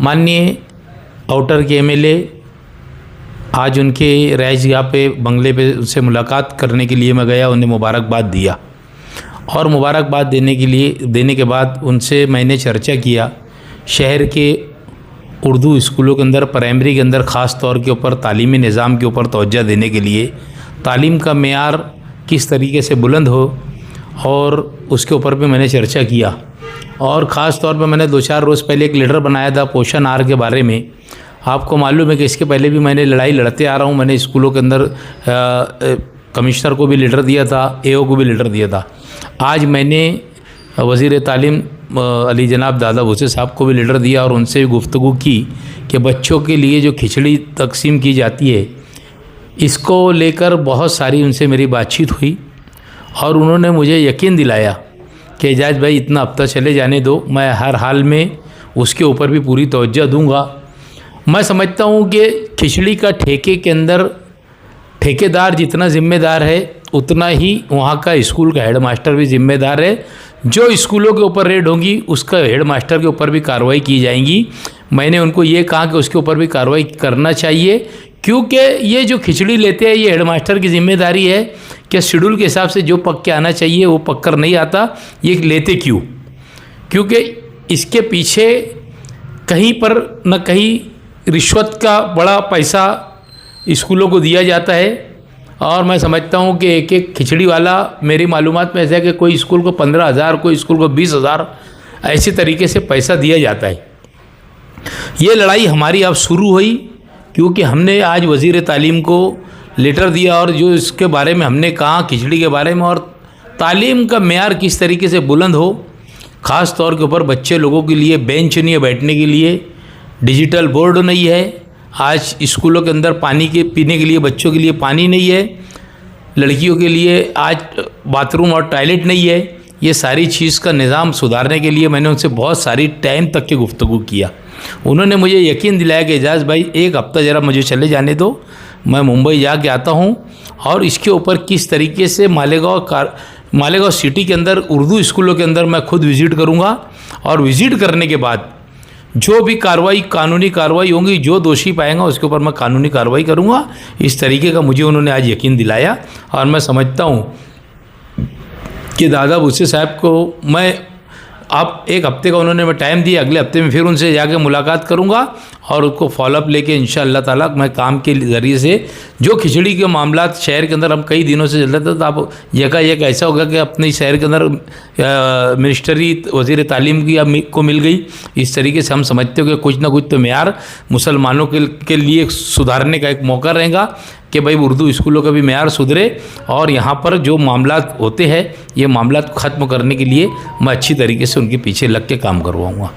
माननीय आउटर के एमएलए आज उनके रहायशगाह पे बंगले पे उनसे मुलाकात करने के लिए मैं गया, उन्हें मुबारकबाद दिया और मुबारकबाद देने के बाद उनसे मैंने चर्चा किया शहर के उर्दू स्कूलों के अंदर, प्राइमरी के अंदर ख़ास तौर के ऊपर तालीमी निज़ाम के ऊपर तवज्जो देने के लिए, तालीम का मेयार किस तरीके से बुलंद हो और उसके ऊपर भी मैंने चर्चा किया। और ख़ास तौर पे मैंने 2-4 रोज़ पहले एक लेटर बनाया था पोषण आहार के बारे में। आपको मालूम है कि इसके पहले भी मैंने लड़ाई लड़ते आ रहा हूँ। मैंने स्कूलों के अंदर कमिश्नर को भी लेटर दिया था, एओ को भी लेटर दिया था। आज मैंने वज़ीर तालीम अली जनाब दादा भूसे साहब को भी लेटर दिया और उनसे भी गुफ्तगू की कि बच्चों के लिए जो खिचड़ी तकसीम की जाती है, इसको लेकर बहुत सारी उनसे मेरी बातचीत हुई और उन्होंने मुझे यकीन दिलाया कि एजाज भाई इतना हफ्ता चले जाने दो, मैं हर हाल में उसके ऊपर भी पूरी तवज्जो दूंगा। मैं समझता हूँ कि खिचड़ी का ठेके के अंदर ठेकेदार जितना ज़िम्मेदार है उतना ही वहाँ का स्कूल का हेडमास्टर भी ज़िम्मेदार है। जो स्कूलों के ऊपर रेड होंगी उसका हेडमास्टर के ऊपर भी कार्रवाई की जाएंगी। मैंने उनको ये कहा कि उसके ऊपर भी कार्रवाई करना चाहिए, क्योंकि ये जो खिचड़ी लेते हैं ये हेडमास्टर की ज़िम्मेदारी है कि शेड्यूल के हिसाब से जो पक के आना चाहिए वो पक कर नहीं आता। ये लेते क्यों? क्योंकि इसके पीछे कहीं पर न कहीं रिश्वत का बड़ा पैसा स्कूलों को दिया जाता है। और मैं समझता हूँ कि एक एक खिचड़ी वाला, मेरी मालूमात में ऐसा है कि कोई स्कूल को 15,000, कोई स्कूल को 20,000 ऐसे तरीके से पैसा दिया जाता है। ये लड़ाई हमारी अब शुरू हुई क्योंकि हमने आज वज़ीर तालीम को लेटर दिया और जो इसके बारे में हमने कहा खिचड़ी के बारे में और तालीम का मेयार किस तरीके से बुलंद हो। ख़ास तौर के ऊपर बच्चे लोगों के लिए बेंच नहीं है बैठने के लिए, डिजिटल बोर्ड नहीं है, आज स्कूलों के अंदर पानी के पीने के लिए बच्चों के लिए पानी नहीं है, लड़कियों के लिए आज बाथरूम और टॉयलेट नहीं है। ये सारी चीज़ का निज़ाम सुधारने के लिए मैंने उनसे बहुत सारी टाइम तक की गुफ्तगू किया। उन्होंने मुझे यकीन दिलाया कि एजाज भाई एक हफ़्ता ज़रा मुझे चले जाने दो, मैं मुंबई जाके आता हूँ और इसके ऊपर किस तरीके से मालेगांव सिटी के अंदर उर्दू स्कूलों के अंदर मैं खुद विज़िट करूँगा और विज़िट करने के बाद जो भी कार्रवाई, कानूनी कार्रवाई होंगी, जो दोषी पाएंगा उसके ऊपर मैं कानूनी कार्रवाई करूँगा। इस तरीके का मुझे उन्होंने आज यकीन दिलाया और मैं समझता हूँ कि दादा भूसे साहब को मैं अब एक हफ्ते का उन्होंने मैं टाइम दिया, अगले हफ्ते में फिर उनसे जाके मुलाकात करूंगा और उसको फॉलोअप लेके इंशाअल्लाह ताला मैं काम के ज़रिए से जो खिचड़ी के मामलात शहर के अंदर हम कई दिनों से चल रहे थे, तो अब यकायक ऐसा होगा कि अपने शहर के अंदर मिनिस्ट्री वज़ीर तालीम की को मिल गई। इस तरीके से हम समझते हो कि कुछ ना कुछ तो मेयार मुसलमानों के लिए सुधारने का एक मौका रहेगा कि भाई उर्दू स्कूलों का भी मेयार सुधरे और यहाँ पर जो मामलात होते हैं ये मामलात ख़त्म करने के लिए मैं अच्छी तरीके से उनके पीछे लग के काम करवाऊँगा।